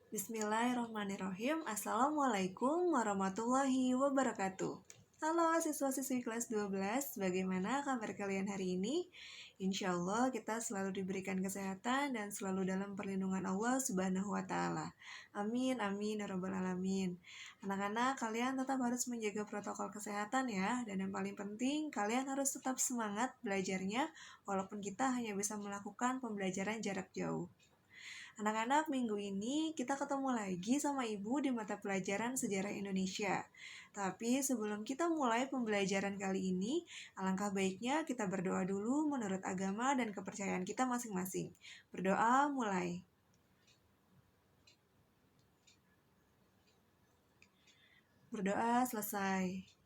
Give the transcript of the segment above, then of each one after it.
Bismillahirrahmanirrahim. Assalamualaikum warahmatullahi wabarakatuh. Halo siswa-siswi kelas 12, bagaimana kabar kalian hari ini? Insya Allah kita selalu diberikan kesehatan dan selalu dalam perlindungan Allah Subhanahu wa Ta'ala. Amin, amin, ya rabbal alamin. Anak-anak, kalian tetap harus menjaga protokol kesehatan ya. Dan yang paling penting, kalian harus tetap semangat belajarnya, walaupun kita hanya bisa melakukan pembelajaran jarak jauh. Anak-anak, minggu ini kita ketemu lagi sama Ibu di mata pelajaran Sejarah Indonesia. Tapi sebelum kita mulai pembelajaran kali ini, alangkah baiknya kita berdoa dulu menurut agama dan kepercayaan kita masing-masing. Berdoa mulai. Berdoa selesai.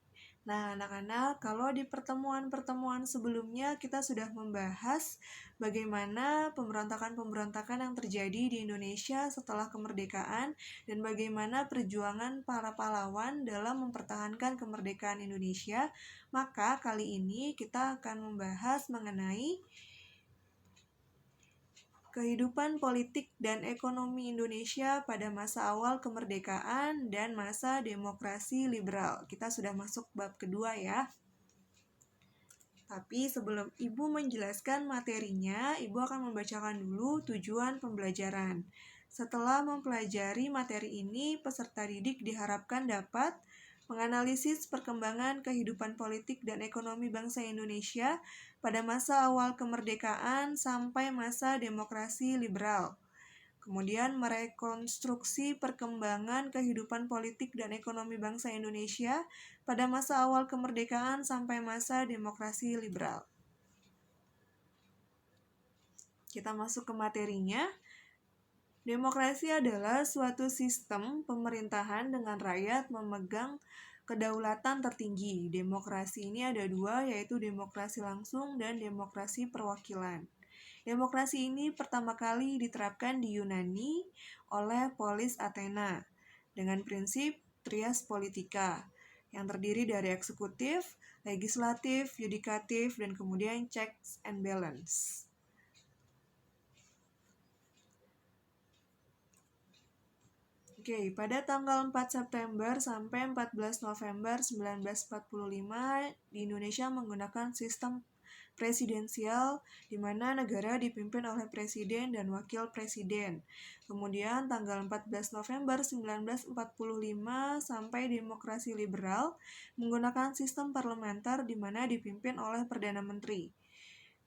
Nah, anak-anak, kalau di pertemuan-pertemuan sebelumnya kita sudah membahas bagaimana pemberontakan-pemberontakan yang terjadi di Indonesia setelah kemerdekaan dan bagaimana perjuangan para pahlawan dalam mempertahankan kemerdekaan Indonesia, maka kali ini kita akan membahas mengenai kehidupan politik dan ekonomi Indonesia pada masa awal kemerdekaan dan masa demokrasi liberal. Kita sudah masuk bab kedua ya. Tapi sebelum Ibu menjelaskan materinya, Ibu akan membacakan dulu tujuan pembelajaran. Setelah mempelajari materi ini, peserta didik diharapkan dapat menganalisis perkembangan kehidupan politik dan ekonomi bangsa Indonesia pada masa awal kemerdekaan sampai masa demokrasi liberal. Kemudian merekonstruksi perkembangan kehidupan politik dan ekonomi bangsa Indonesia pada masa awal kemerdekaan sampai masa demokrasi liberal. Kita masuk ke materinya. Demokrasi adalah suatu sistem pemerintahan dengan rakyat memegang kedaulatan tertinggi. Demokrasi ini ada dua, yaitu demokrasi langsung dan demokrasi perwakilan. Demokrasi ini pertama kali diterapkan di Yunani oleh Polis Athena dengan prinsip trias politika yang terdiri dari eksekutif, legislatif, yudikatif, dan kemudian checks and balance. Oke, pada tanggal 4 September sampai 14 November 1945, di Indonesia menggunakan sistem presidensial di mana negara dipimpin oleh presiden dan wakil presiden. Kemudian tanggal 14 November 1945 sampai demokrasi liberal menggunakan sistem parlementer di mana dipimpin oleh Perdana Menteri.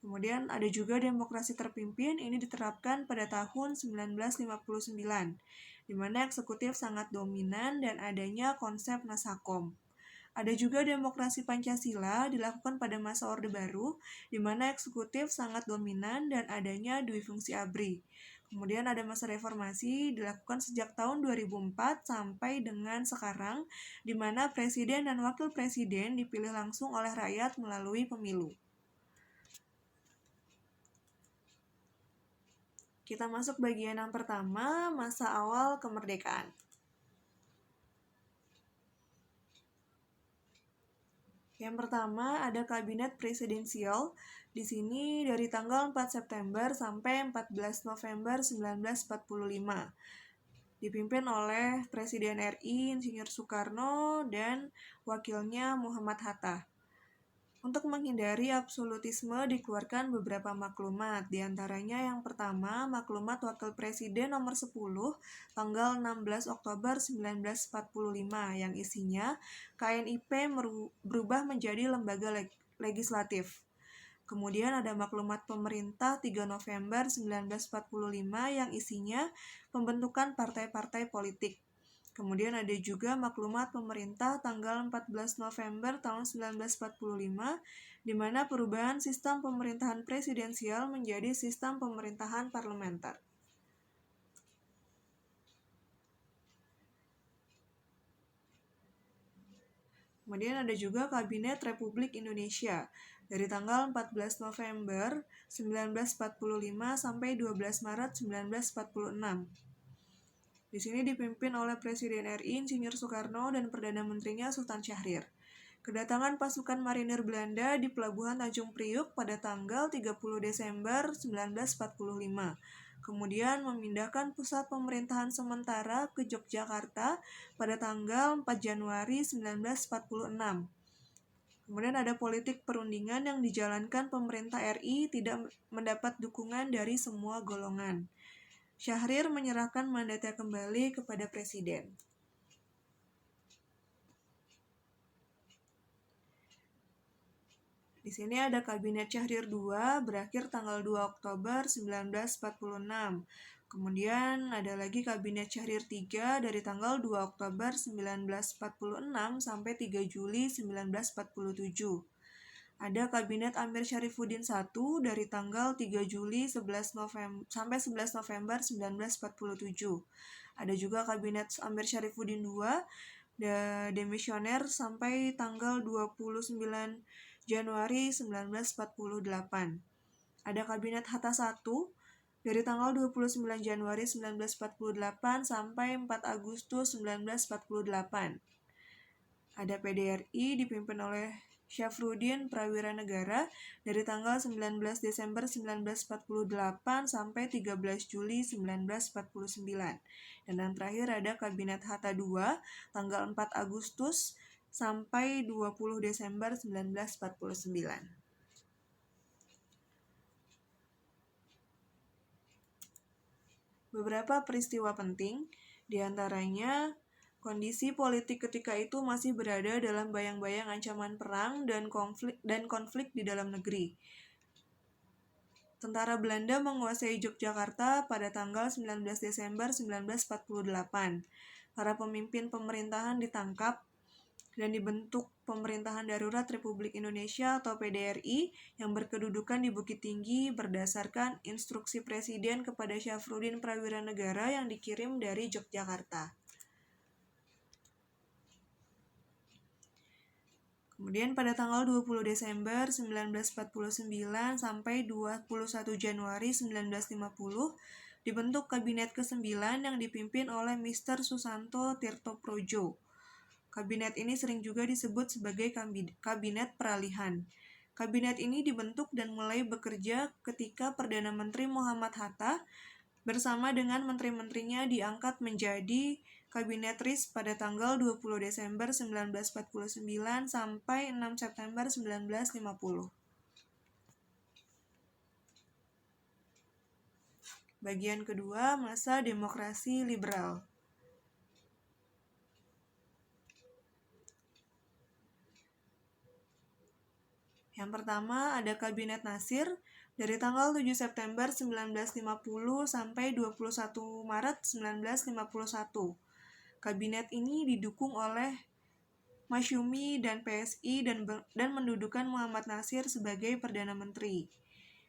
Kemudian ada juga demokrasi terpimpin, ini diterapkan pada tahun 1959, di mana eksekutif sangat dominan dan adanya konsep Nasakom. Ada juga demokrasi Pancasila dilakukan pada masa Orde Baru, di mana eksekutif sangat dominan dan adanya dui fungsi ABRI. Kemudian ada masa reformasi dilakukan sejak tahun 2004 sampai dengan sekarang, di mana presiden dan wakil presiden dipilih langsung oleh rakyat melalui pemilu. Kita masuk bagian yang pertama, masa awal kemerdekaan. Yang pertama ada kabinet presidensial. Di sini dari tanggal 4 September sampai 14 November 1945. Dipimpin oleh Presiden RI Insinyur Soekarno dan wakilnya Muhammad Hatta. Untuk menghindari absolutisme dikeluarkan beberapa maklumat, diantaranya yang pertama maklumat Wakil Presiden nomor 10 tanggal 16 Oktober 1945 yang isinya KNIP berubah menjadi lembaga legislatif. Kemudian ada maklumat pemerintah 3 November 1945 yang isinya pembentukan partai-partai politik. Kemudian ada juga maklumat pemerintah tanggal 14 November tahun 1945, di mana perubahan sistem pemerintahan presidensial menjadi sistem pemerintahan parlementer. Kemudian ada juga Kabinet Republik Indonesia dari tanggal 14 November 1945 sampai 12 Maret 1946. Di sini dipimpin oleh Presiden RI Insinyur Soekarno dan Perdana Menterinya Sultan Syahrir. Kedatangan pasukan marinir Belanda di Pelabuhan Tanjung Priuk pada tanggal 30 Desember 1945. Kemudian memindahkan pusat pemerintahan sementara ke Yogyakarta pada tanggal 4 Januari 1946. Kemudian ada politik perundingan yang dijalankan pemerintah RI tidak mendapat dukungan dari semua golongan. Syahrir menyerahkan mandatnya kembali kepada presiden. Di sini ada Kabinet Syahrir II berakhir tanggal 2 Oktober 1946. Kemudian ada lagi Kabinet Syahrir III dari tanggal 2 Oktober 1946 sampai 3 Juli 1947. Ada Kabinet Amir Syarifuddin I dari tanggal 3 Juli 11 November, sampai 11 November 1947. Ada juga Kabinet Amir Syarifuddin II demisioner sampai tanggal 29 Januari 1948. Ada Kabinet Hatta I dari tanggal 29 Januari 1948 sampai 4 Agustus 1948. Ada PDRI dipimpin oleh Syafruddin Prawira Negara dari tanggal 19 Desember 1948 sampai 13 Juli 1949. Dan yang terakhir ada Kabinet Hatta II tanggal 4 Agustus sampai 20 Desember 1949. Beberapa peristiwa penting, diantaranya kondisi politik ketika itu masih berada dalam bayang-bayang ancaman perang dan konflik di dalam negeri. Tentara Belanda menguasai Yogyakarta pada tanggal 19 Desember 1948. Para pemimpin pemerintahan ditangkap dan dibentuk Pemerintahan Darurat Republik Indonesia atau PDRI yang berkedudukan di Bukit Tinggi berdasarkan instruksi Presiden kepada Syafruddin Prawira Negara yang dikirim dari Yogyakarta. Kemudian pada tanggal 20 Desember 1949 sampai 21 Januari 1950 dibentuk Kabinet ke-9 yang dipimpin oleh Mr. Susanto Tirtoprodjo. Kabinet ini sering juga disebut sebagai Kabinet Peralihan. Kabinet ini dibentuk dan mulai bekerja ketika Perdana Menteri Muhammad Hatta bersama dengan menteri-menterinya diangkat menjadi Kabinet RIS pada tanggal 20 Desember 1949 sampai 6 September 1950. Bagian kedua, masa demokrasi liberal. Yang pertama ada Kabinet Nasir dari tanggal 7 September 1950 sampai 21 Maret 1951. Kabinet ini didukung oleh Masyumi dan PSI dan mendudukan Muhammad Nasir sebagai Perdana Menteri.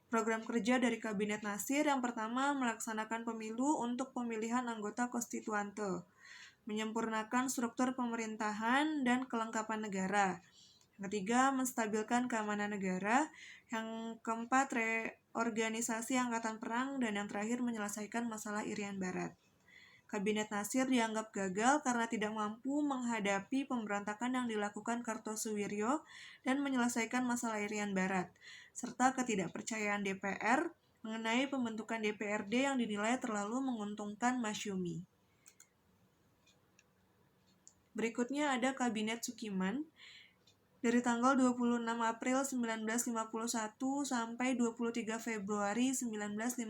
Program kerja dari Kabinet Nasir yang pertama melaksanakan pemilu untuk pemilihan anggota konstituante, menyempurnakan struktur pemerintahan dan kelengkapan negara. Yang ketiga, menstabilkan keamanan negara. Yang keempat, reorganisasi angkatan perang. Dan yang terakhir, menyelesaikan masalah Irian Barat. Kabinet Nasir dianggap gagal karena tidak mampu menghadapi pemberontakan yang dilakukan Kartosuwiryo dan menyelesaikan masalah Irian Barat, serta ketidakpercayaan DPR mengenai pembentukan DPRD yang dinilai terlalu menguntungkan Masyumi. Berikutnya ada Kabinet Sukiman dari tanggal 26 April 1951 sampai 23 Februari 1952.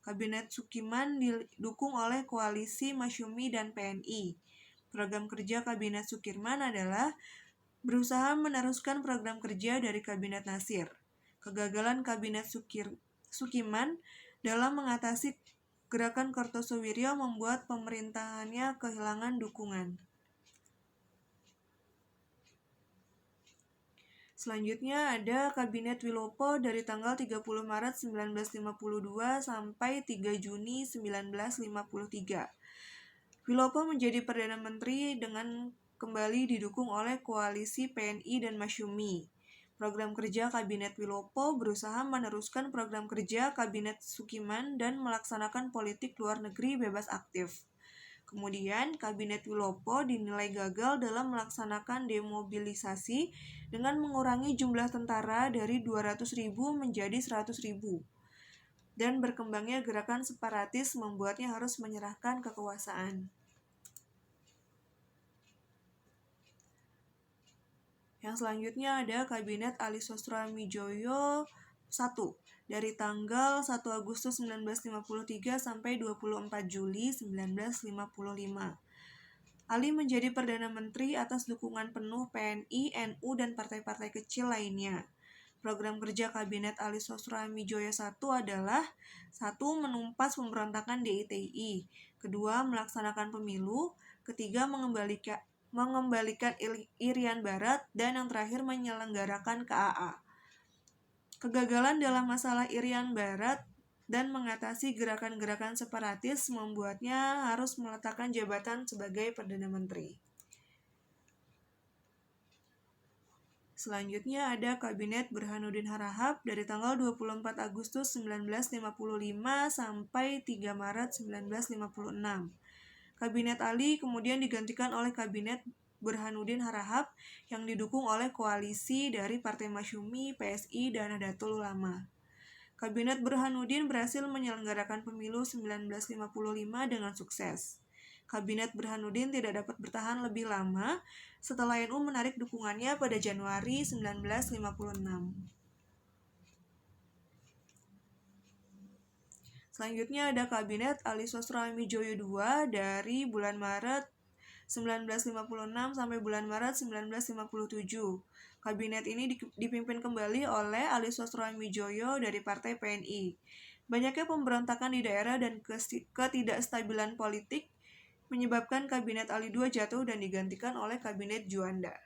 Kabinet Sukiman didukung oleh koalisi Masyumi dan PNI. Program kerja Kabinet Sukiman adalah berusaha meneruskan program kerja dari Kabinet Nasir. Kegagalan Kabinet Sukiman dalam mengatasi gerakan Kartosuwiryo membuat pemerintahannya kehilangan dukungan. Selanjutnya ada Kabinet Wilopo dari tanggal 30 Maret 1952 sampai 3 Juni 1953. Wilopo menjadi Perdana Menteri dengan kembali didukung oleh koalisi PNI dan Masyumi. Program kerja Kabinet Wilopo berusaha meneruskan program kerja Kabinet Sukiman dan melaksanakan politik luar negeri bebas aktif. Kemudian, Kabinet Wilopo dinilai gagal dalam melaksanakan demobilisasi dengan mengurangi jumlah tentara dari 200.000 menjadi 100.000. dan berkembangnya gerakan separatis membuatnya harus menyerahkan kekuasaan. Yang selanjutnya ada Kabinet Ali Sosroamidjojo I dari tanggal 1 Agustus 1953 sampai 24 Juli 1955. Ali menjadi Perdana Menteri atas dukungan penuh PNI, NU, dan partai-partai kecil lainnya. Program kerja Kabinet Ali Sosroamidjojo I adalah 1. Menumpas pemberontakan DITI, 2. Melaksanakan pemilu, 3. Mengembalikan Irian Barat, dan yang terakhir menyelenggarakan KAA. Kegagalan dalam masalah Irian Barat dan mengatasi gerakan-gerakan separatis membuatnya harus meletakkan jabatan sebagai Perdana Menteri. Selanjutnya ada Kabinet Burhanuddin Harahap dari tanggal 24 Agustus 1955 sampai 3 Maret 1956. Kabinet Ali kemudian digantikan oleh Kabinet Burhanuddin Harahap yang didukung oleh koalisi dari Partai Masyumi, PSI, dan Nahdlatul Ulama. Kabinet Burhanuddin berhasil menyelenggarakan pemilu 1955 dengan sukses. Kabinet Burhanuddin tidak dapat bertahan lebih lama setelah NU menarik dukungannya pada Januari 1956. Selanjutnya ada Kabinet Ali Sosroamidjojo II dari bulan Maret 1956 sampai bulan Maret 1957. Kabinet ini dipimpin kembali oleh Ali Sosroamidjojo dari Partai PNI. Banyaknya pemberontakan di daerah dan ketidakstabilan politik menyebabkan Kabinet Ali II jatuh dan digantikan oleh Kabinet Juanda.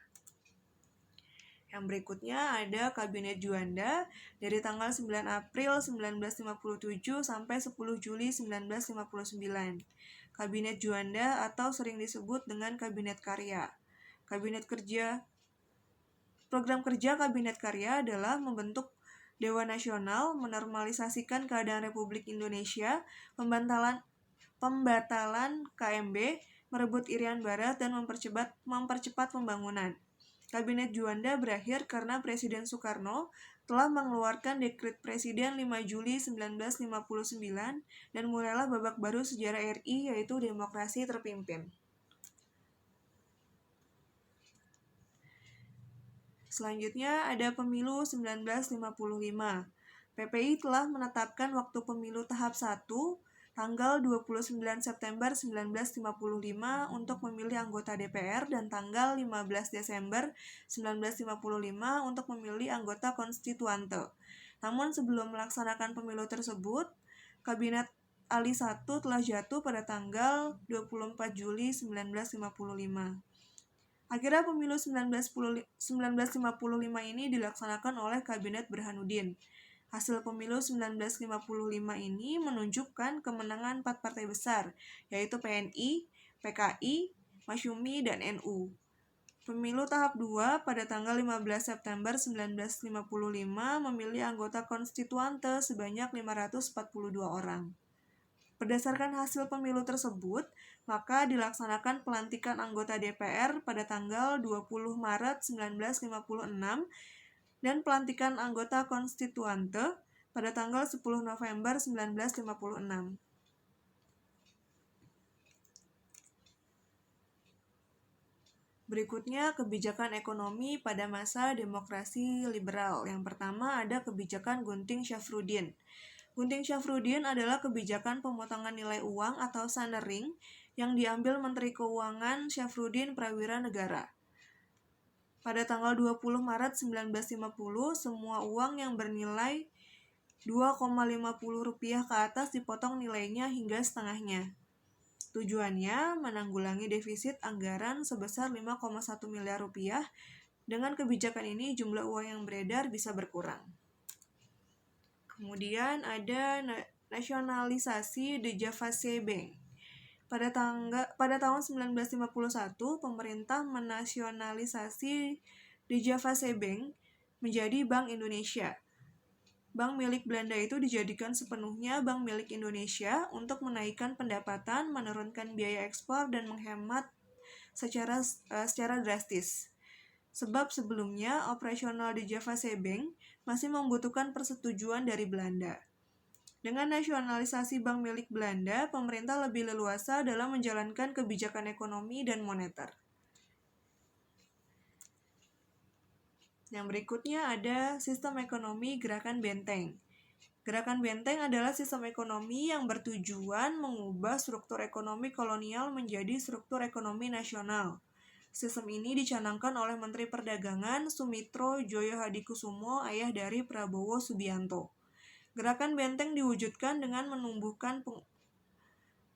Yang berikutnya ada Kabinet Juanda dari tanggal 9 April 1957 sampai 10 Juli 1959. Kabinet Juanda atau sering disebut dengan Kabinet Karya. Program kerja Kabinet Karya adalah membentuk Dewan Nasional, menormalisasikan keadaan Republik Indonesia, pembatalan KMB, merebut Irian Barat, dan mempercepat pembangunan. Kabinet Juanda berakhir karena Presiden Soekarno telah mengeluarkan Dekret Presiden 5 Juli 1959 dan mulailah babak baru sejarah RI, yaitu demokrasi terpimpin. Selanjutnya ada Pemilu 1955. PPI telah menetapkan waktu pemilu tahap 1 tanggal 29 September 1955 untuk memilih anggota DPR dan tanggal 15 Desember 1955 untuk memilih anggota konstituante. Namun sebelum melaksanakan pemilu tersebut, Kabinet Ali I telah jatuh pada tanggal 24 Juli 1955. Akhirnya pemilu 1955 ini dilaksanakan oleh Kabinet Burhanuddin. Hasil pemilu 1955 ini menunjukkan kemenangan 4 partai besar, yaitu PNI, PKI, Masyumi, dan NU. Pemilu tahap 2 pada tanggal 15 September 1955 memilih anggota konstituante sebanyak 542 orang. Berdasarkan hasil pemilu tersebut, maka dilaksanakan pelantikan anggota DPR pada tanggal 20 Maret 1956 dan pelantikan anggota konstituante pada tanggal 10 November 1956. Berikutnya, kebijakan ekonomi pada masa demokrasi liberal. Yang pertama ada kebijakan Gunting Syafruddin. Gunting Syafruddin adalah kebijakan pemotongan nilai uang atau sanering yang diambil Menteri Keuangan Syafruddin Prawira Negara. Pada tanggal 20 Maret 1950, semua uang yang bernilai Rp2,50 ke atas dipotong nilainya hingga setengahnya. Tujuannya menanggulangi defisit anggaran sebesar Rp5,1 miliar. Dengan kebijakan ini, jumlah uang yang beredar bisa berkurang. Kemudian ada nasionalisasi De Javase Bank. Pada tahun 1951, pemerintah menasionalisasi De Javase Bank menjadi Bank Indonesia. Bank milik Belanda itu dijadikan sepenuhnya bank milik Indonesia untuk menaikkan pendapatan, menurunkan biaya ekspor, dan menghemat secara drastis. Sebab sebelumnya operasional De Javase Bank masih membutuhkan persetujuan dari Belanda. Dengan nasionalisasi bank milik Belanda, pemerintah lebih leluasa dalam menjalankan kebijakan ekonomi dan moneter. Yang berikutnya ada sistem ekonomi gerakan benteng. Gerakan benteng adalah sistem ekonomi yang bertujuan mengubah struktur ekonomi kolonial menjadi struktur ekonomi nasional. Sistem ini dicanangkan oleh Menteri Perdagangan Sumitro Joyo Hadikusumo, ayah dari Prabowo Subianto. Gerakan benteng diwujudkan dengan menumbuhkan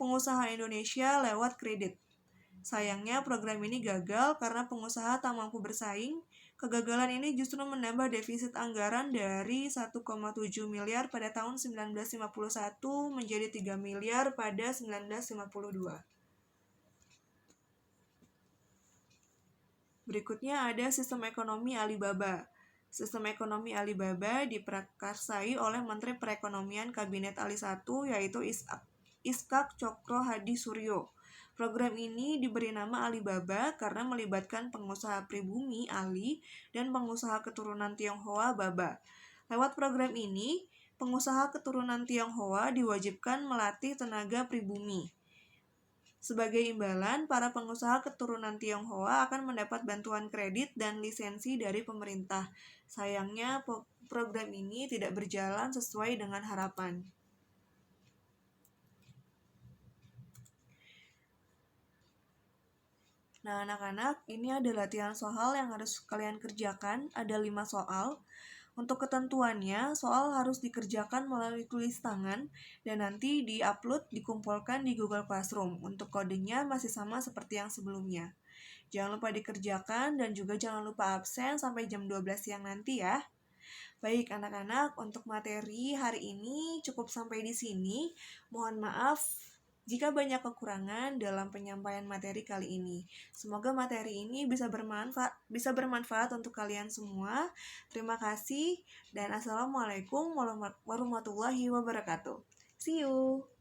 pengusaha Indonesia lewat kredit. Sayangnya program ini gagal karena pengusaha tak mampu bersaing. Kegagalan ini justru menambah defisit anggaran dari 1,7 miliar pada tahun 1951 menjadi 3 miliar pada 1952. Berikutnya ada sistem ekonomi Alibaba. Sistem ekonomi Alibaba diprakarsai oleh Menteri Perekonomian Kabinet Ali I, yaitu Iskak Cokro Hadi Suryo. Program ini diberi nama Alibaba karena melibatkan pengusaha pribumi Ali dan pengusaha keturunan Tionghoa Baba. Lewat program ini, pengusaha keturunan Tionghoa diwajibkan melatih tenaga pribumi. Sebagai imbalan, para pengusaha keturunan Tionghoa akan mendapat bantuan kredit dan lisensi dari pemerintah. Sayangnya, program ini tidak berjalan sesuai dengan harapan. Nah, anak-anak, ini ada latihan soal yang harus kalian kerjakan. Ada 5 soal. Untuk ketentuannya, soal harus dikerjakan melalui tulis tangan dan nanti di-upload, dikumpulkan di Google Classroom. Untuk kodenya masih sama seperti yang sebelumnya. Jangan lupa dikerjakan dan juga jangan lupa absen sampai jam 12 siang nanti ya. Baik anak-anak, untuk materi hari ini cukup sampai di sini. Mohon maaf jika banyak kekurangan dalam penyampaian materi kali ini. Semoga materi ini bisa bermanfaat untuk kalian semua. Terima kasih dan assalamualaikum warahmatullahi wabarakatuh. See you.